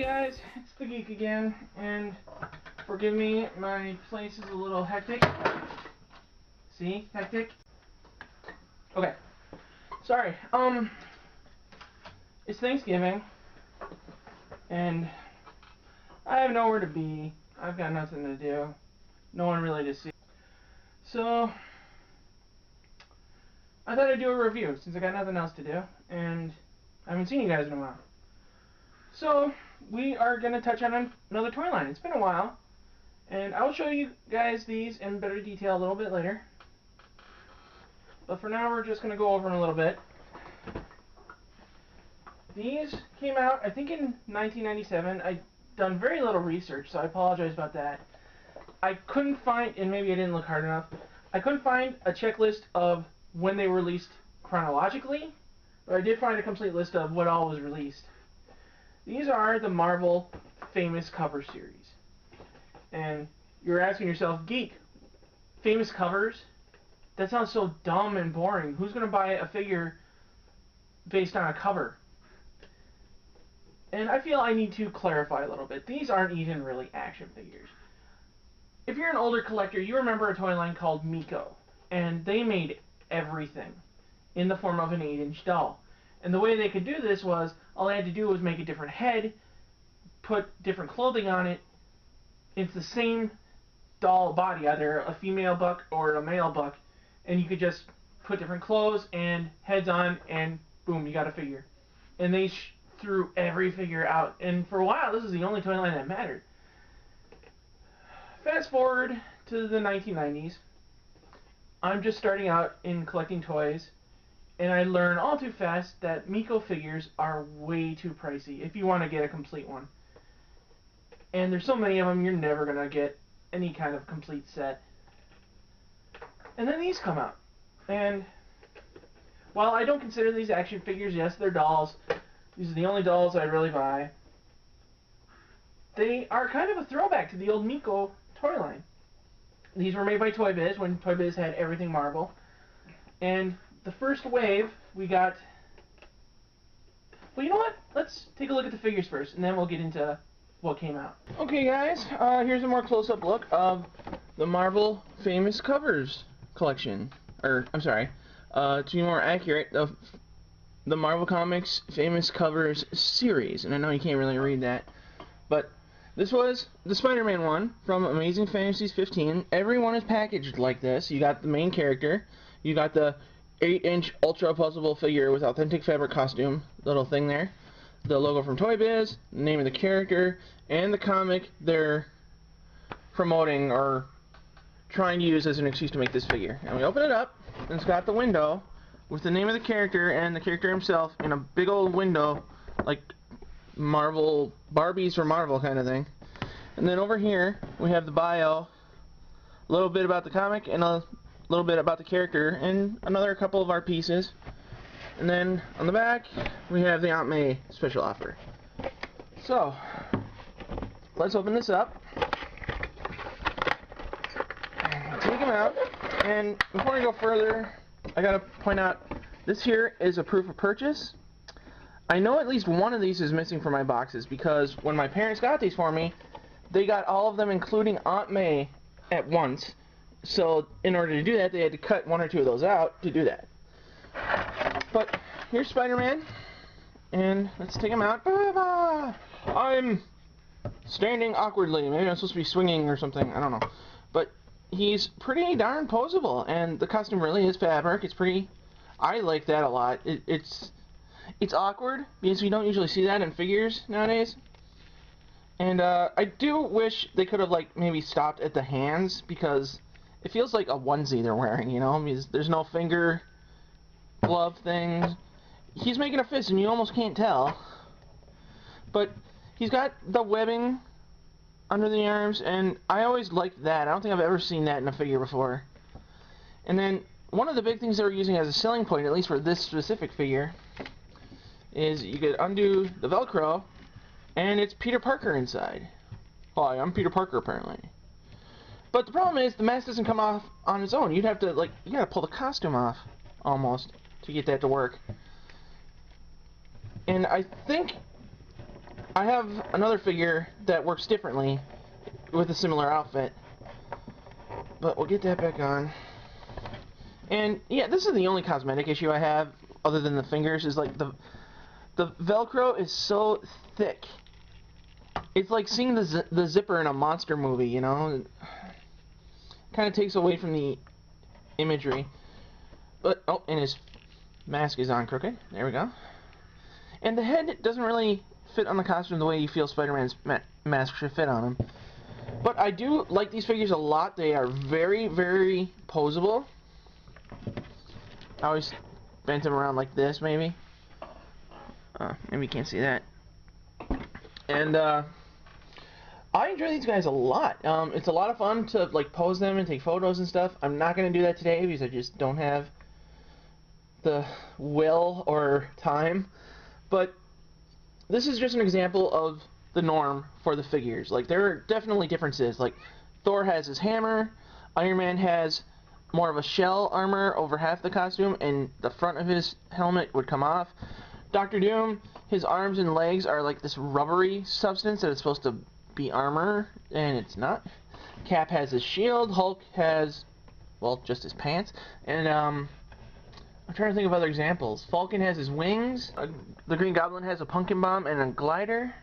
guys, it's the Geek again, and forgive me, my place is a little hectic. See? Hectic? Okay. Sorry. It's Thanksgiving, and I have nowhere to be. I've got nothing to do. No one really to see. So, I thought I'd do a review, since I got nothing else to do, and I haven't seen you guys in a while. So, we are going to touch on another toy line. It's been a while, and I will show you guys these in better detail a little bit later. But for now, we're just going to go over them a little bit. These came out, I think, in 1997. I've done very little research, so I apologize about that. I couldn't find, and maybe I didn't look hard enough, I couldn't find a checklist of when they were released chronologically, but I did find a complete list of what all was released. These are the Marvel Famous Cover Series. And you're asking yourself, Geek, famous covers? That sounds so dumb and boring. Who's going to buy a figure based on a cover? And I feel I need to clarify a little bit. These aren't even really action figures. If you're an older collector, you remember a toy line called Miko. And they made everything in the form of an 8-inch doll. And the way they could do this was, all they had to do was make a different head, put different clothing on it. It's the same doll body, either a female buck or a male buck. And you could just put different clothes and heads on, and boom, you got a figure. And they threw every figure out. And for a while, this is the only toy line that mattered. Fast forward to the 1990s. I'm just starting out in collecting toys. And I learned all too fast that Miko figures are way too pricey if you want to get a complete one. And there's so many of them, you're never going to get any kind of complete set. And then these come out. And while I don't consider these action figures, yes, they're dolls. These are the only dolls I really buy. They are kind of a throwback to the old Miko toy line. These were made by Toy Biz when Toy Biz had everything Marvel. And the first wave, we got... Well, you know what? Let's take a look at the figures first, and then we'll get into what came out. Okay, guys, here's a more close-up look of the Marvel Famous Covers collection. Or, I'm sorry, to be more accurate, the Marvel Comics Famous Covers series. And I know you can't really read that, but this was the Spider-Man one from Amazing Fantasies 15. Everyone is packaged like this. You got the main character, you got the 8-inch ultra puzzleable figure with authentic fabric costume, little thing there, the logo from Toy Biz, the name of the character, and the comic they're promoting or trying to use as an excuse to make this figure. And we open it up, and it's got the window with the name of the character and the character himself in a big old window, like Marvel, Barbies for Marvel kind of thing. And then over here, we have the bio, a little bit about the comic, and a little bit about the character, and another couple of art pieces. And then on the back we have the Aunt May special offer. So let's open this up and take them out. And before I go further, I gotta point out, this here is a proof of purchase. I know at least one of these is missing from my boxes, because when my parents got these for me, they got all of them including Aunt May at once. So, in order to do that, they had to cut one or two of those out to do that. But, here's Spider-Man, and let's take him out. I'm standing awkwardly. Maybe I'm supposed to be swinging or something, I don't know. But, he's pretty darn poseable, and the costume really is fabric. It's pretty... I like that a lot. It's awkward, because we don't usually see that in figures nowadays. And, I do wish they could have, like, maybe stopped at the hands, because it feels like a onesie they're wearing, you know? I mean, there's no finger glove thing. He's making a fist and you almost can't tell. But he's got the webbing under the arms, and I always liked that. I don't think I've ever seen that in a figure before. And then one of the big things they were using as a selling point, at least for this specific figure, is you could undo the Velcro, and it's Peter Parker inside. Hi, I'm Peter Parker, apparently. But the problem is, the mask doesn't come off on its own. You'd have to, like, you gotta pull the costume off, almost, to get that to work. And I think I have another figure that works differently with a similar outfit, but we'll get that back on. And yeah, this is the only cosmetic issue I have, other than the fingers, is like the Velcro is so thick. It's like seeing the zipper in a monster movie, you know? It kind of takes away from the imagery. But, oh, and his mask is on crooked. There we go. And the head doesn't really fit on the costume the way you feel Spider-Man's mask should fit on him. But I do like these figures a lot. They are very, very posable. I always bent them around like this, maybe. Maybe you can't see that. And I enjoy these guys a lot. It's a lot of fun to like pose them and take photos and stuff. I'm not going to do that today because I just don't have the will or time. But this is just an example of the norm for the figures. Like, there are definitely differences. Like, Thor has his hammer, Iron Man has more of a shell armor over half the costume, and the front of his helmet would come off. Doctor Doom, his arms and legs are like this rubbery substance that is supposed to be armor, and it's not. Cap has his shield, Hulk has, well, just his pants, and I'm trying to think of other examples. Falcon has his wings, the Green Goblin has a pumpkin bomb and a glider,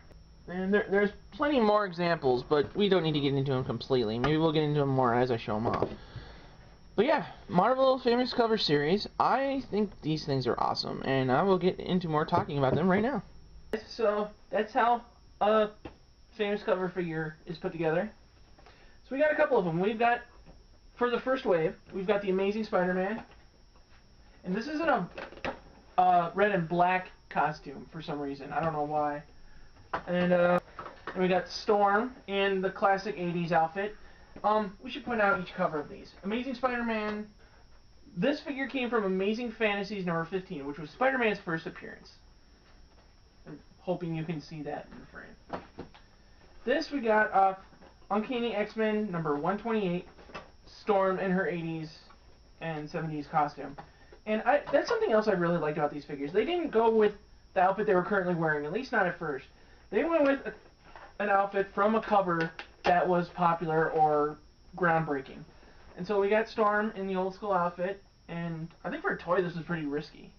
and there's plenty more examples, but we don't need to get into them completely. Maybe we'll get into them more as I show them off. But yeah, Marvel Famous Cover Series, I think these things are awesome, and I will get into more talking about them right now. So, that's how a Famous Cover figure is put together. So we got a couple of them. We've got, for the first wave, we've got the Amazing Spider-Man, and this isn't a red and black costume for some reason. I don't know why. And we got Storm in the classic 80s outfit. We should point out each cover of these. Amazing Spider-Man. This figure came from Amazing Fantasies number 15, which was Spider-Man's first appearance. I'm hoping you can see that in the frame. This we got Uncanny X-Men number 128, Storm in her 80s and 70s costume. And that's something else I really liked about these figures. They didn't go with the outfit they were currently wearing, at least not at first. They went with an outfit from a cover that was popular or groundbreaking. And so we got Storm in the old school outfit, and I think for a toy this is pretty risky.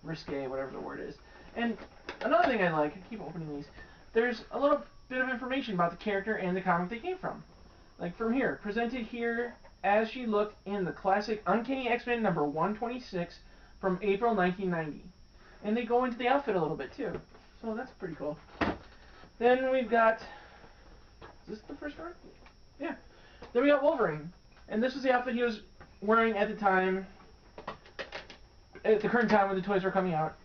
Risque, whatever the word is. And another thing I like, I keep opening these, there's a little bit of information about the character and the comic they came from. Like from here, presented here as she looked in the classic Uncanny X-Men number 126 from April 1990. And they go into the outfit a little bit too. So that's pretty cool. Then we've got, is this the first one? Yeah. Then we got Wolverine. And this was the outfit he was wearing at the time, at the current time when the toys were coming out.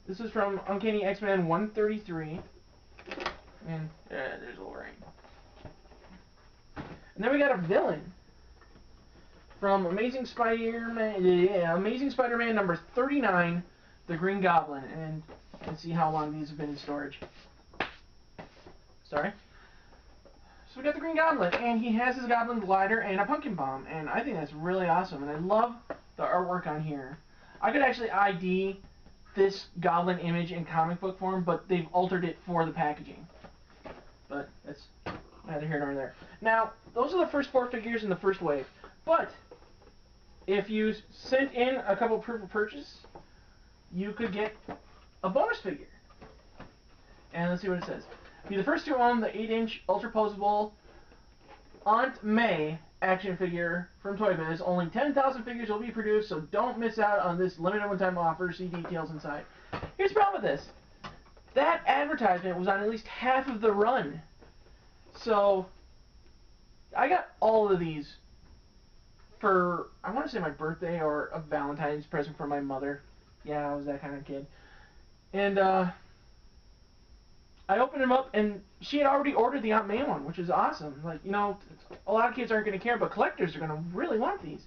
This is from Uncanny X-Men 133. And there's Wolverine. And then we got a villain from Amazing Spider-Man number 39, the Green Goblin. And let's see how long these have been in storage. Sorry. So we got the Green Goblin, and he has his Goblin glider and a pumpkin bomb, and I think that's really awesome, and I love the artwork on here. I could actually ID this Goblin image in comic book form, but they've altered it for the packaging. But that's neither here nor there. Now, those are the first 4 figures in the first wave, but if you sent in a couple proof of purchase, you could get a bonus figure. And let's see what it says. Be the first to own the 8-inch ultra-posable Aunt May action figure from Toy Biz. Only 10,000 figures will be produced, so don't miss out on this limited one-time offer. See details inside. Here's the problem with this. That advertisement was on at least half of the run. So, I got all of these for, I want to say my birthday or a Valentine's present from my mother. Yeah, I was that kind of kid. And, I opened them up, and she had already ordered the Aunt May one, which is awesome. Like, you know, a lot of kids aren't going to care, but collectors are going to really want these.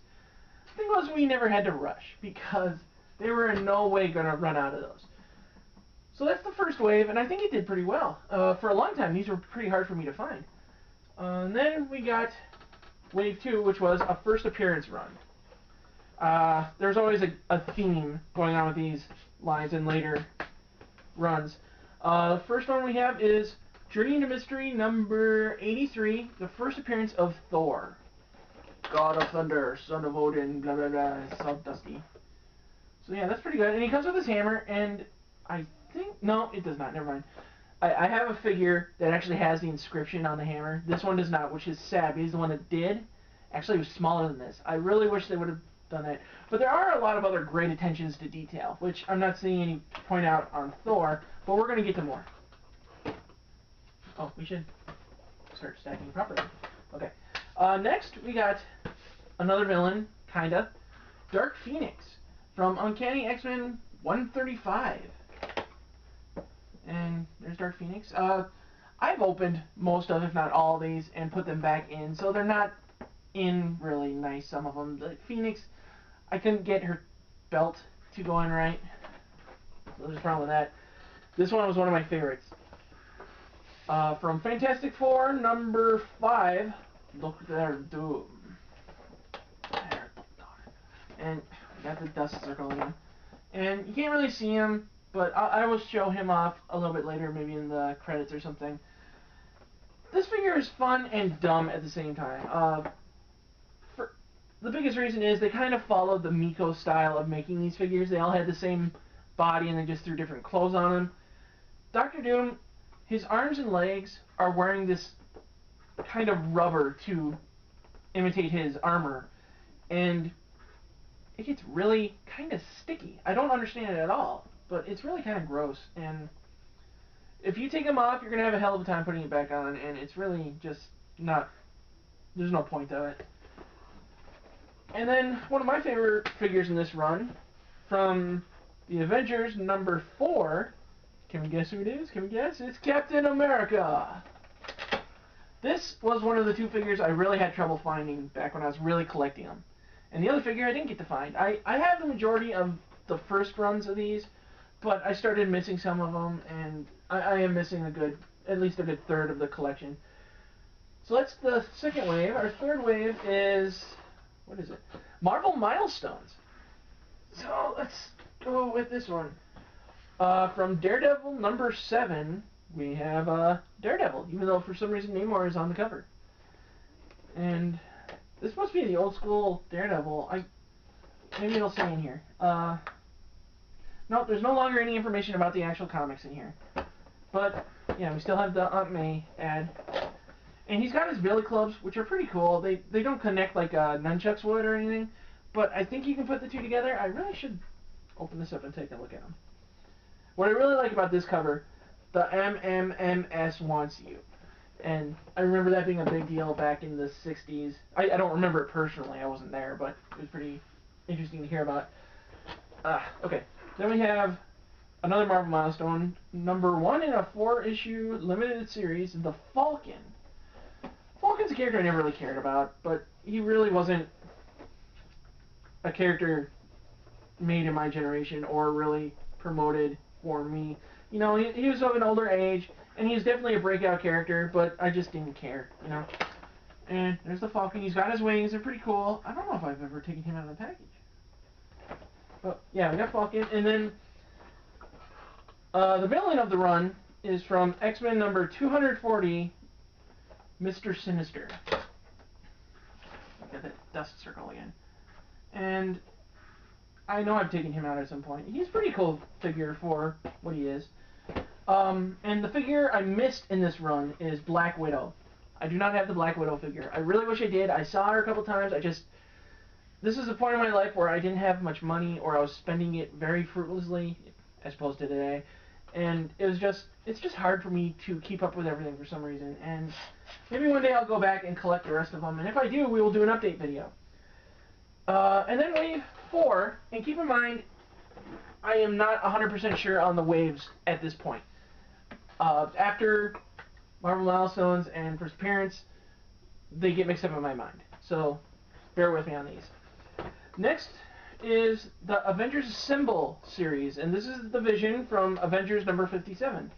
The thing was, we never had to rush, because they were in no way going to run out of those. So that's the first wave, and I think it did pretty well. For a long time, these were pretty hard for me to find. And then we got wave 2, which was a first appearance run. There's always a theme going on with these lines in later runs. First one we have is Journey into Mystery number 83, the first appearance of Thor. God of Thunder, son of Odin, blah blah blah, so dusty. So yeah, that's pretty good. And he comes with his hammer, and I think, no, it does not, never mind. I have a figure that actually has the inscription on the hammer. This one does not, which is sad. He's the one that did. Actually, it was smaller than this. I really wish they would have done that. But there are a lot of other great attentions to detail, which I'm not seeing any point out on Thor, but we're going to get to more. Oh, we should start stacking properly. Okay. Next, we got another villain, kinda. Dark Phoenix from Uncanny X-Men 135. And there's Dark Phoenix. I've opened most of, if not all of these, and put them back in, so they're not in really nice, some of them. The Phoenix, I couldn't get her belt to go in right, so there's a problem with that. This one was one of my favorites. From Fantastic Four, number 5, Dr. Doom. And got the dust circle again. And you can't really see him, but I will show him off a little bit later, maybe in the credits or something. This figure is fun and dumb at the same time. The biggest reason is they kind of followed the Miko style of making these figures. They all had the same body and they just threw different clothes on them. Dr. Doom, his arms and legs are wearing this kind of rubber to imitate his armor. And it gets really kind of sticky. I don't understand it at all, but it's really kind of gross. And if you take him off, you're going to have a hell of a time putting it back on, and it's really just not, there's no point to it. And then one of my favorite figures in this run, from the Avengers number 4, can we guess who it is? Can we guess? It's Captain America! This was one of the 2 figures I really had trouble finding back when I was really collecting them. And the other figure I didn't get to find. I have the majority of the first runs of these, but I started missing some of them, and I am missing at least a good third of the collection. So that's the second wave. Our third wave is, what is it? Marvel Milestones. So let's go with this one. From Daredevil number 7, we have Daredevil, even though for some reason Namor is on the cover. And this must be the old school Daredevil. Maybe it'll say in here. No, there's no longer any information about the actual comics in here. But, yeah, we still have the Aunt May ad. And he's got his billy clubs, which are pretty cool. They don't connect like nunchucks would or anything. But I think you can put the 2 together. I really should open this up and take a look at them. What I really like about this cover, the MMMS wants you. And I remember that being a big deal back in the 60s. I don't remember it personally. I wasn't there, but it was pretty interesting to hear about. Okay. Then we have another Marvel Milestone, number 1 in a 4-issue limited series, The Falcon. Falcon's a character I never really cared about, but he really wasn't a character made in my generation or really promoted for me. You know, he was of an older age, and he's definitely a breakout character, but I just didn't care, you know. And there's the Falcon. He's got his wings. They're pretty cool. I don't know if I've ever taken him out of the package. But, yeah, we got Falcon. And then the villain of the run is from X-Men number 240, Mr. Sinister. Got that dust circle again. And I know I've taken him out at some point. He's a pretty cool figure for what he is. And the figure I missed in this run is Black Widow. I do not have the Black Widow figure. I really wish I did. I saw her a couple times. This is a point in my life where I didn't have much money, or I was spending it very fruitlessly, as opposed to today. And it's just hard for me to keep up with everything for some reason. And maybe one day I'll go back and collect the rest of them. And if I do, we will do an update video. And then wave 4, and keep in mind, I am not 100% sure on the waves at this point. After Marvel Milestones and First Appearance, they get mixed up in my mind. So, bear with me on these. Next is the Avengers Assemble series, and this is the Vision from Avengers number 57,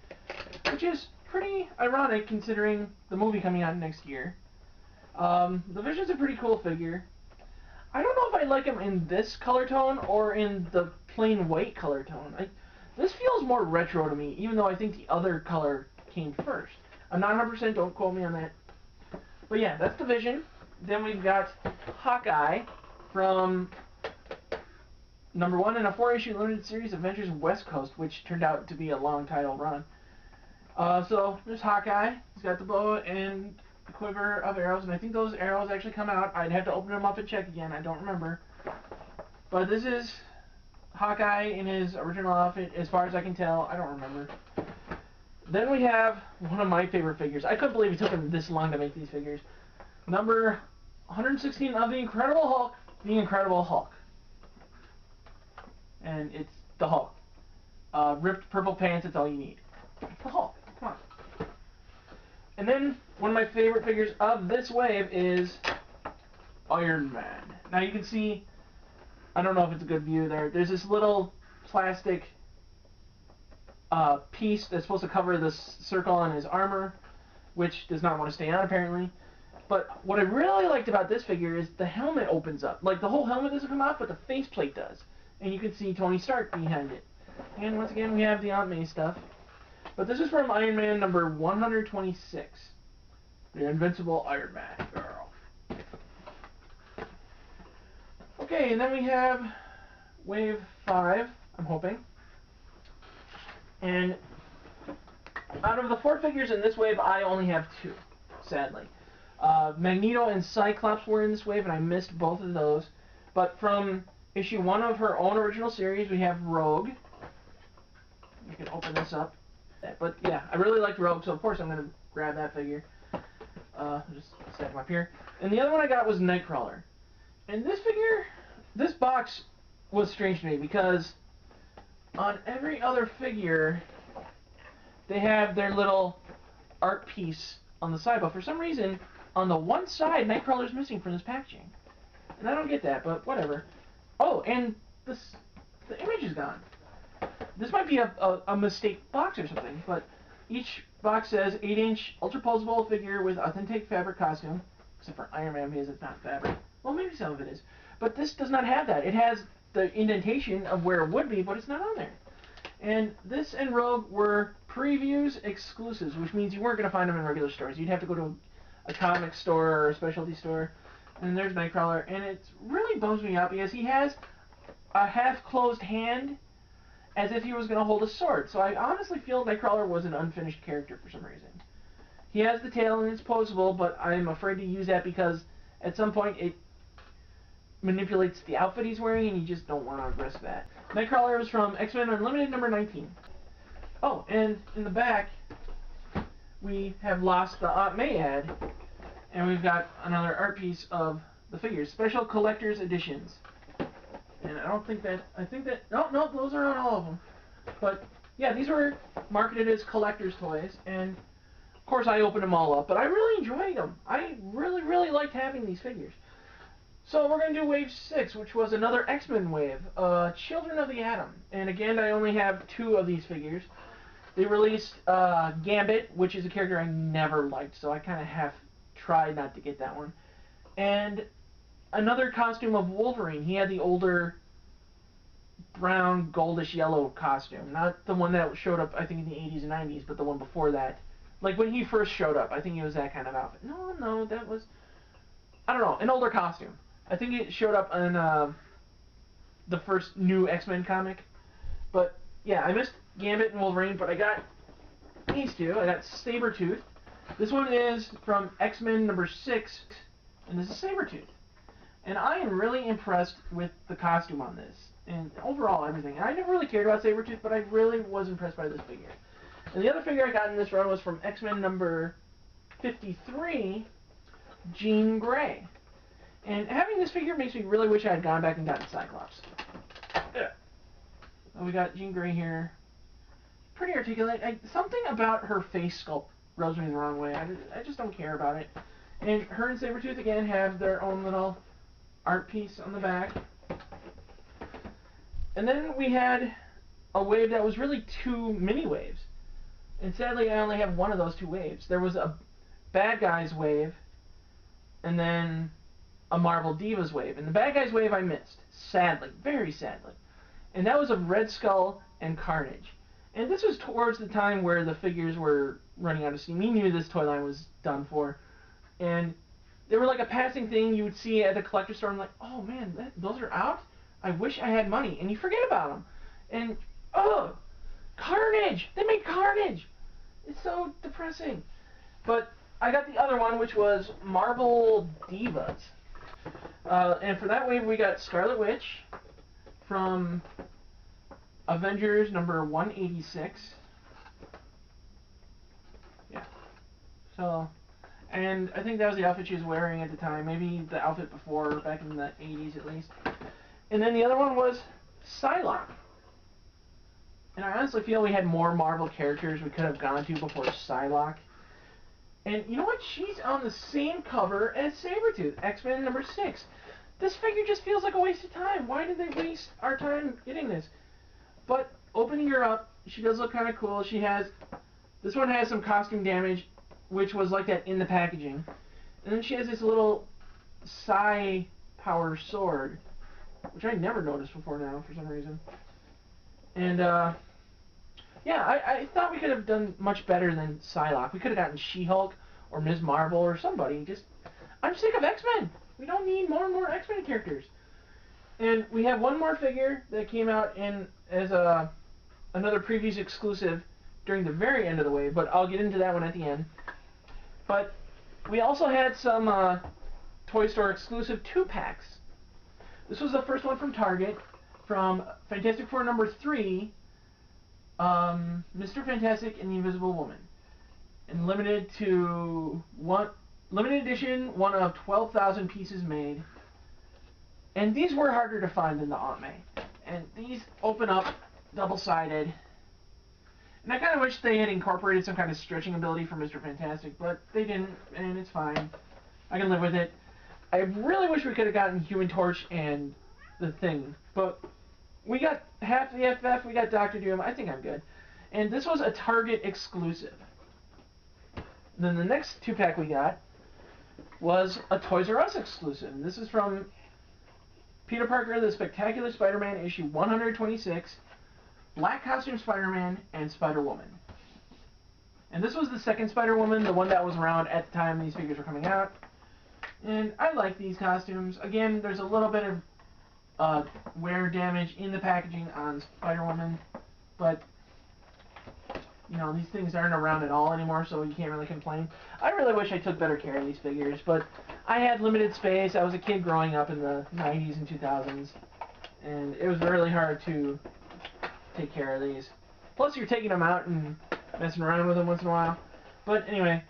which is pretty ironic considering the movie coming out next year. The Vision's a pretty cool figure. I don't know if I like him in this color tone or in the plain white color tone. This feels more retro to me, even though I think the other color came first. I'm not 100%, don't quote me on that. But yeah, that's the Vision. Then we've got Hawkeye from #1 in a 4-issue limited series, Adventures West Coast, which turned out to be a long title run. So there's Hawkeye. He's got the bow and the quiver of arrows, and I think those arrows actually come out. I'd have to open them up and check again. I don't remember. But this is Hawkeye in his original outfit, as far as I can tell. I don't remember. Then we have one of my favorite figures. I couldn't believe it took him this long to make these figures. Number 116 of the Incredible Hulk. And it's the Hulk. Ripped purple pants, that's all you need. It's the Hulk. Come on. And then one of my favorite figures of this wave is Iron Man. Now you can see, I don't know if it's a good view there, there's this little plastic piece that's supposed to cover the circle on his armor, which does not want to stay on apparently. But what I really liked about this figure is the helmet opens up. Like, the whole helmet doesn't come off, but the faceplate does. And you can see Tony Stark behind it. And once again, we have the Aunt May stuff. But this is from Iron Man number 126. The Invincible Iron Man girl. Okay, and then we have Wave 5, I'm hoping. And out of the 4 figures in this wave, I only have 2, sadly. Magneto and Cyclops were in this wave, and I missed both of those. But from issue 1 of her own original series, we have Rogue. You can open this up. But yeah, I really liked Rogue, so of course I'm going to grab that figure. Just stack them up here. And the other one I got was Nightcrawler. And this figure, this box was strange to me because on every other figure, they have their little art piece on the side, but for some reason, on the one side, Nightcrawler's missing from this packaging. And I don't get that, but whatever. Oh, and the image is gone. This might be a mistake box or something, but each box says 8-inch ultra-posable figure with authentic fabric costume, except for Iron Man because it's not fabric. Well, maybe some of it is. But this does not have that. It has the indentation of where it would be, but it's not on there. And this and Rogue were previews exclusives, which means you weren't going to find them in regular stores. You'd have to go to a comic store or a specialty store. And there's Nightcrawler, and it really bums me out because he has a half-closed hand as if he was going to hold a sword. So I honestly feel Nightcrawler was an unfinished character for some reason. He has the tail and it's posable, but I'm afraid to use that because at some point it manipulates the outfit he's wearing, and you just don't want to risk that. Nightcrawler is from X-Men Unlimited number 19. Oh, and in the back, we have lost the Aunt May ad, and we've got another art piece of the figures, special collector's editions. And I think that, no, those are on all of them. But yeah, these were marketed as collector's toys, and of course I opened them all up, but I really enjoyed them. I really liked having these figures. So we're going to do Wave 6, which was another X-Men wave, Children of the Atom. And again, I only have 2 of these figures. They released Gambit, which is a character I never liked, so I kind of have tried not to get that one. And another costume of Wolverine. He had the older brown, goldish yellow costume. Not the one that showed up, I think, in the 80s and 90s, but the one before that. Like when he first showed up, I think it was that kind of outfit. No, that was, I don't know, an older costume. I think it showed up in the first new X-Men comic. But yeah, I missed Gambit and Wolverine, but I got these 2. I got Sabretooth. This one is from X-Men number 6, and this is Sabretooth. And I am really impressed with the costume on this, and overall everything. And I never really cared about Sabretooth, but I really was impressed by this figure. And the other figure I got in this run was from X-Men number 53, Jean Grey. And having this figure makes me really wish I had gone back and gotten Cyclops. Yeah. So we got Jean Grey here. Pretty articulate. Something about her face sculpt rubs me the wrong way. I just don't care about it. And her and Sabretooth again have their own little art piece on the back. And then we had a wave that was really 2 mini waves. And sadly I only have one of those 2 waves. There was a Bad Guys wave, and then a Marvel Divas wave. And the Bad Guys wave I missed. Sadly. Very sadly. And that was a Red Skull and Carnage. And this was towards the time where the figures were running out of steam. We knew this toy line was done for. And they were like a passing thing you would see at the collector store. I'm like, oh man, those are out? I wish I had money. And you forget about them. And, oh, Carnage! They made Carnage! It's so depressing. But I got the other one, which was Marvel Divas. And for that wave, we got Scarlet Witch from Avengers number 186. Yeah. So, and I think that was the outfit she was wearing at the time. Maybe the outfit before, back in the 80s at least. And then the other one was Psylocke. And I honestly feel we had more Marvel characters we could have gone to before Psylocke. And you know what? She's on the same cover as Sabretooth, X-Men number 6. This figure just feels like a waste of time. Why did they waste our time getting this? But opening her up, she does look kind of cool. She has, this one has some costume damage, which was like that in the packaging. And then she has this little psi power sword, which I never noticed before now for some reason. And yeah, I thought we could have done much better than Psylocke. We could have gotten She-Hulk or Ms. Marvel or somebody. I'm sick of X-Men. We don't need more and more X-Men characters. And we have one more figure that came out in as another previews exclusive during the very end of the wave, but I'll get into that one at the end. But we also had some Toy Store exclusive 2-packs. This was the first one from Target, from Fantastic Four number 3, Mr. Fantastic and the Invisible Woman, and limited edition, one of 12,000 pieces made. And these were harder to find than the Aunt May. And these open up double-sided. And I kind of wish they had incorporated some kind of stretching ability for Mr. Fantastic, but they didn't, and it's fine. I can live with it. I really wish we could have gotten Human Torch and the Thing, but we got half the FF, we got Doctor Doom. I think I'm good. And this was a Target exclusive. Then the next 2-pack we got was a Toys R Us exclusive. And this is from Peter Parker, The Spectacular Spider-Man, issue 126, Black Costume Spider-Man, and Spider-Woman. And this was the second Spider-Woman, the one that was around at the time these figures were coming out. And I like these costumes. Again, there's a little bit of wear damage in the packaging on Spider-Woman, but you know, these things aren't around at all anymore, so you can't really complain. I really wish I took better care of these figures, but I had limited space. I was a kid growing up in the 90s and 2000s, and it was really hard to take care of these. Plus, you're taking them out and messing around with them once in a while. But anyway,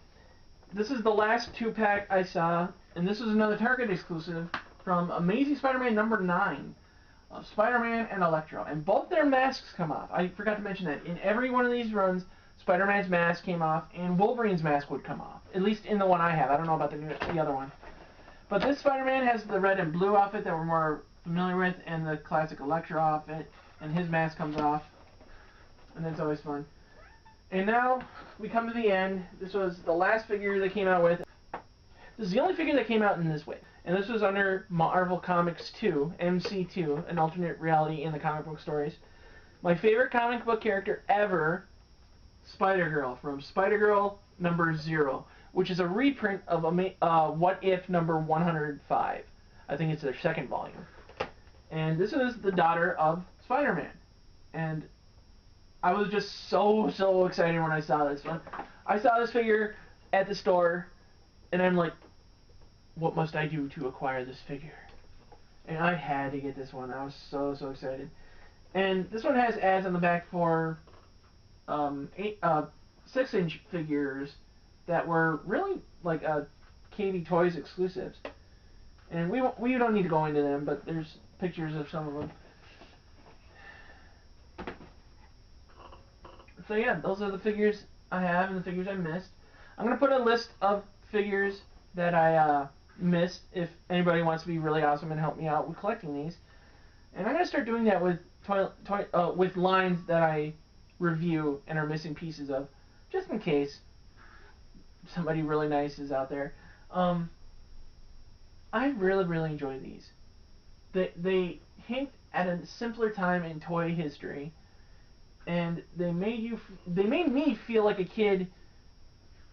this is the last 2-pack I saw, and this is another Target exclusive from Amazing Spider-Man number 9 of Spider-Man and Electro. And both their masks come off. I forgot to mention that. In every one of these runs, Spider-Man's mask came off, and Wolverine's mask would come off. At least in the one I have. I don't know about the other one. But this Spider-Man has the red and blue outfit that we're more familiar with, and the classic Electro outfit, and his mask comes off. And that's always fun. And now, we come to the end. This was the last figure they came out with. This is the only figure that came out in this wave. And this was under Marvel Comics 2, MC2, an alternate reality in the comic book stories. My favorite comic book character ever, Spider-Girl, from Spider-Girl number 0, which is a reprint of What If number 105. I think it's their second volume. And this is the daughter of Spider-Man. And I was just so excited when I saw this one. I saw this figure at the store, and I'm like, what must I do to acquire this figure? And I had to get this one. I was so excited. And this one has ads on the back for 6-inch figures that were really like KB Toys exclusives. And we don't need to go into them, but there's pictures of some of them. So yeah, those are the figures I have and the figures I missed. I'm going to put a list of figures that I missed if anybody wants to be really awesome and help me out with collecting these. And I'm going to start doing that with with lines that I review and are missing pieces of, just in case somebody really nice is out there. I really enjoy these. They hint at a simpler time in toy history, and they made me feel like a kid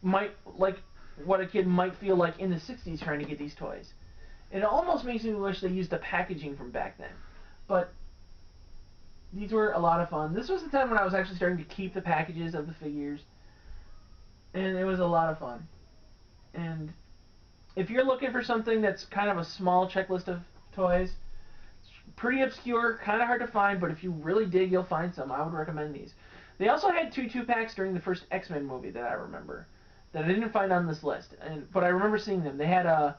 might like what a kid might feel like in the 60s trying to get these toys. And it almost makes me wish they used the packaging from back then. But these were a lot of fun. This was the time when I was actually starting to keep the packages of the figures, and it was a lot of fun. And if you're looking for something that's kind of a small checklist of toys, it's pretty obscure, kind of hard to find, but if you really dig, you'll find some. I would recommend these. They also had two 2-packs during the first X-Men movie that I remember, that I didn't find on this list, but I remember seeing them. They had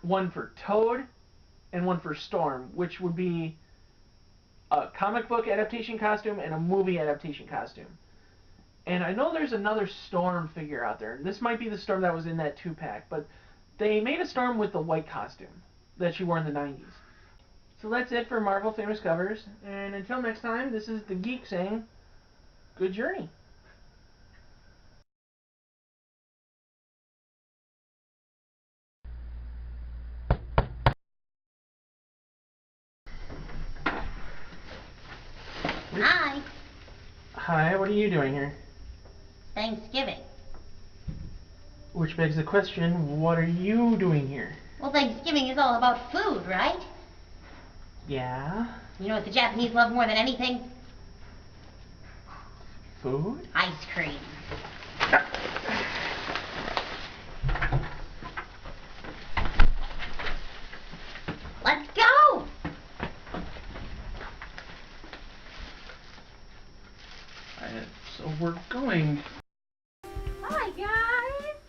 one for Toad and one for Storm, which would be a comic book adaptation costume and a movie adaptation costume. And I know there's another Storm figure out there. This might be the Storm that was in that 2-pack, but they made a Storm with the white costume that she wore in the 90s. So that's it for Marvel Famous Covers, and until next time, this is the Geek saying, good journey. Hi. Hi, what are you doing here? Thanksgiving. Which begs the question, what are you doing here? Well, Thanksgiving is all about food, right? Yeah? You know what the Japanese love more than anything? Food? Ice cream. Let's go! So we're going. Hi, guys.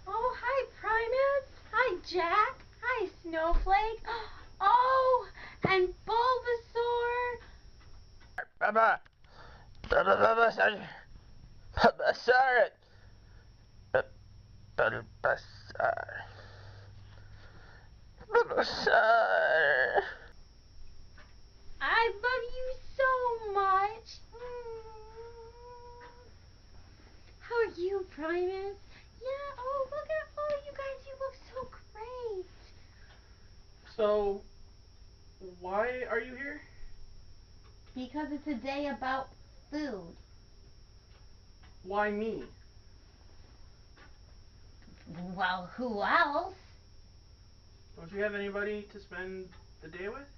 Oh, hi, Primus. Hi, Jack. Hi, Snowflake. Oh, and Bulbasaur. Baba. Baba, sorry. Baba, sorry. Baba, sorry. Baba, sorry. I love you so much. How are you, Primus? Yeah, oh, look at, oh, you guys, you look so great. So, why are you here? Because it's a day about food. Why me? Well, who else? Don't you have anybody to spend the day with?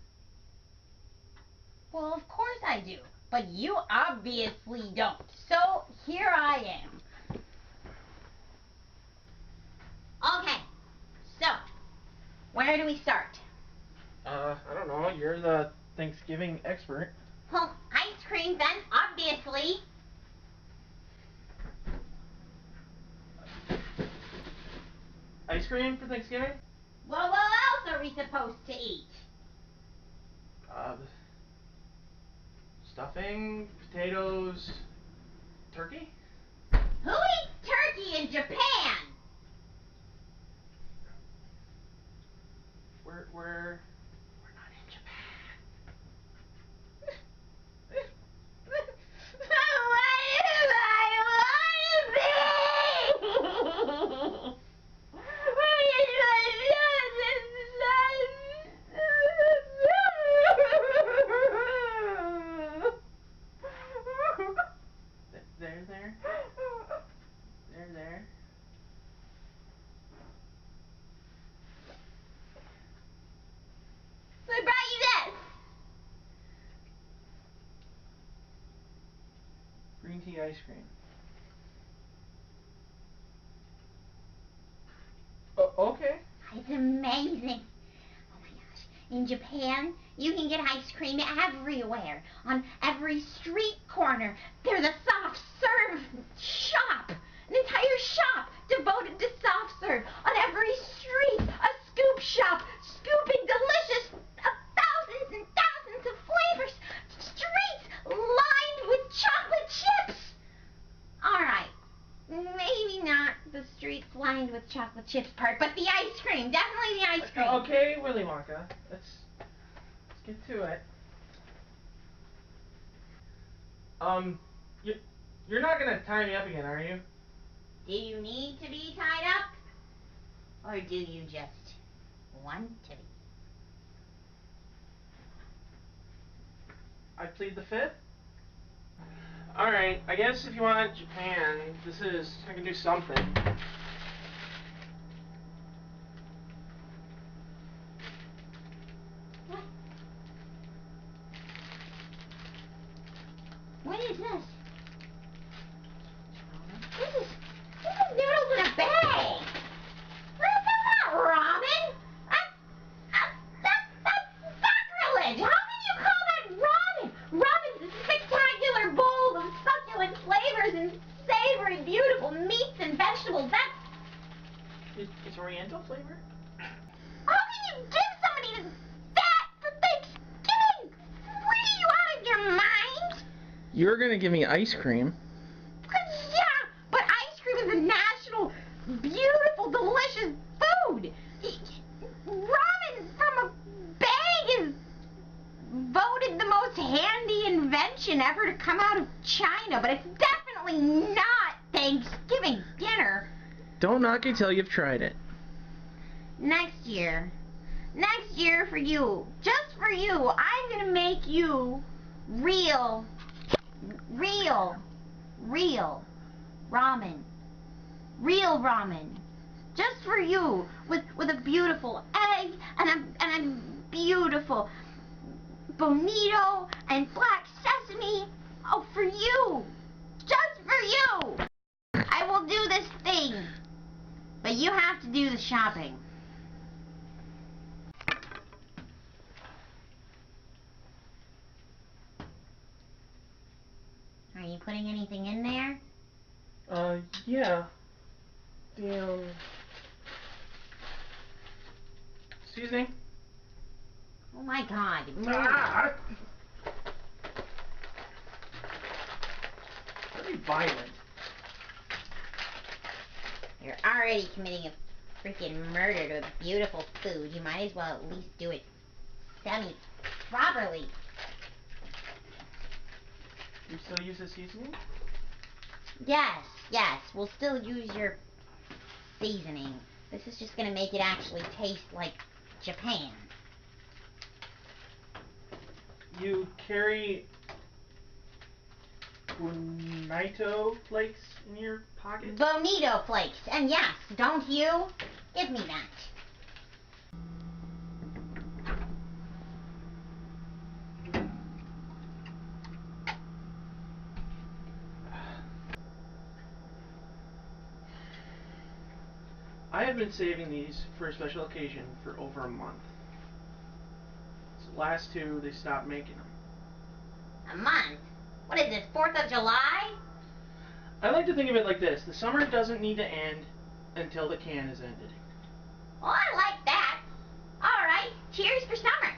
Well, of course I do. But you obviously don't. So, here I am. Okay. So, where do we start? I don't know. You're the Thanksgiving expert. Well, ice cream then, obviously. Ice cream for Thanksgiving? Well, what else are we supposed to eat? Stuffing, potatoes, turkey? Who eats turkey in Japan? We're not in Japan. There. So I brought you this. Green tea ice cream. Oh, okay. It's amazing. Oh my gosh. In Japan, you can get ice cream everywhere. On every street corner, there's a soft serve shop. An entire shop devoted to soft serve. On every street, a scoop shop scooping delicious thousands and thousands of flavors. Streets lined with chocolate chips. All right. Maybe not the streets lined with chocolate chips part, but the ice cream. Definitely the ice cream. Okay, Willy Wonka. Let's get to it. You're not gonna tie me up again, are you? Do you need to be tied up? Or do you just want to be? I plead the fifth. Alright, I guess if you want Japan, I can do something. What is this? This is noodles in a bag. That's not ramen. That's sacrilege. How can you call that ramen? Ramen is a spectacular bowl of succulent flavors and savory, beautiful meats and vegetables. It's Oriental flavor? How can you give somebody that for Thanksgiving? What are you, out of your mind? You're gonna give me ice cream. Yeah, but ice cream is a national, beautiful, delicious food. Ramen from a bag is voted the most handy invention ever to come out of China, but it's definitely not Thanksgiving dinner. Don't knock it till you've tried it. Next year for you, just for you, I'm gonna make you real ramen. Real ramen. Just for you. With a beautiful egg and a beautiful bonito and black sesame. Oh, for you. Just for you. I will do this thing. But you have to do the shopping. Are you putting anything in there? Yeah. Seasoning? Oh my God. Ah! Very violent. You're already committing a freaking murder to a beautiful food. You might as well at least do it semi-properly. You still use the seasoning? Yes. We'll still use your seasoning. This is just gonna make it actually taste like Japan. You carry bonito flakes in your pocket? Bonito flakes. And yes, don't you? Give me that. I have been saving these for a special occasion for over a month. The last two, they stopped making them. A month? What is this, 4th of July? I like to think of it like this. The summer doesn't need to end until the can is ended. Well, I like that. Alright, cheers for summer.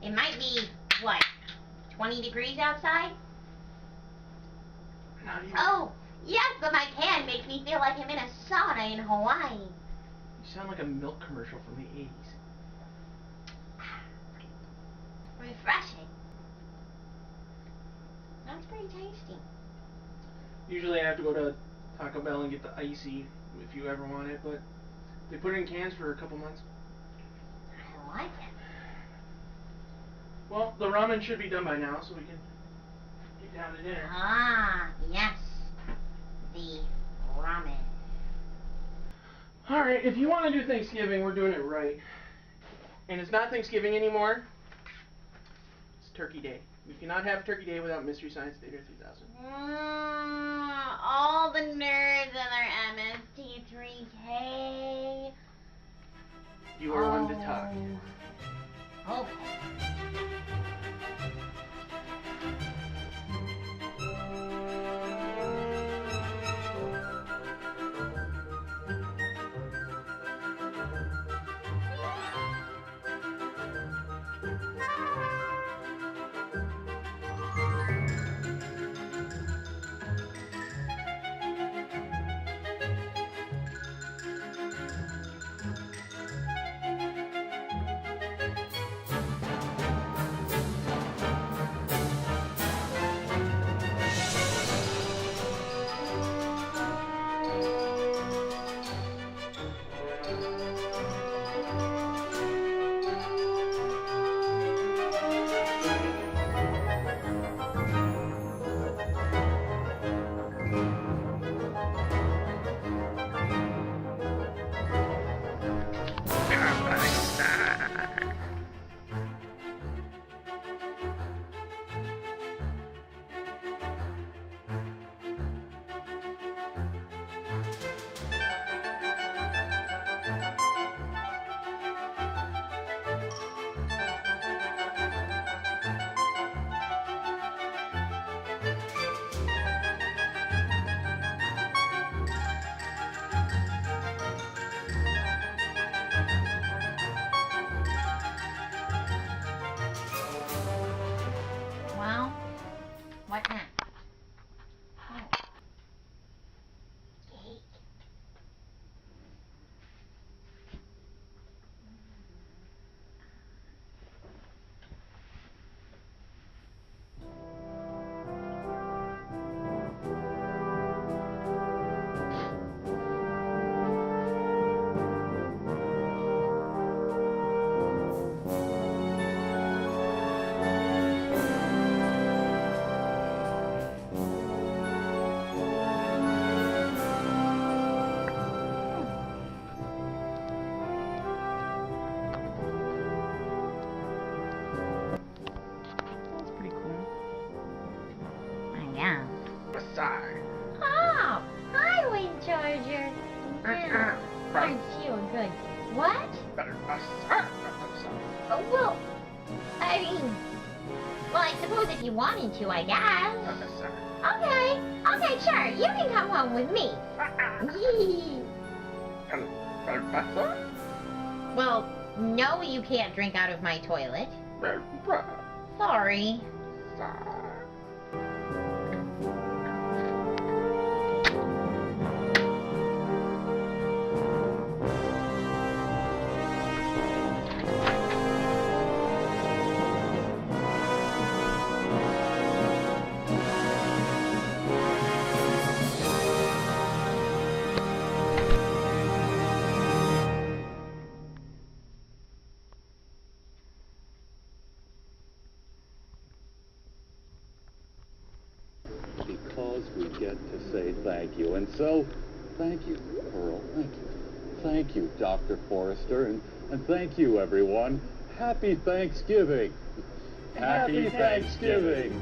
It might be, what, 20 degrees outside? Not even. Oh, yes, but my can makes me feel like I'm in a sauna in Hawaii. You sound like a milk commercial from the 80s. Refreshing. That's pretty tasty. Usually I have to go to Taco Bell and get the icy if you ever want it, but they put it in cans for a couple months. I like it. Well, the ramen should be done by now, so we can get down to dinner. Ah, yes. The ramen. Alright, if you want to do Thanksgiving, we're doing it right. And it's not Thanksgiving anymore. It's Turkey Day. We cannot have Turkey Day without Mystery Science Theater 3000. All the nerds and their MST3K. You are one to talk. Okay. Roger. Aren't you a good... What? Oh, well, I mean... Well, I suppose if you wanted to, I guess. Okay, sure. You can come home with me. Well, no, you can't drink out of my toilet. Sorry. Because we get to say thank you. And so, thank you, Pearl. Thank you. Thank you, Dr. Forrester. And thank you, everyone. Happy Thanksgiving. Happy Thanksgiving.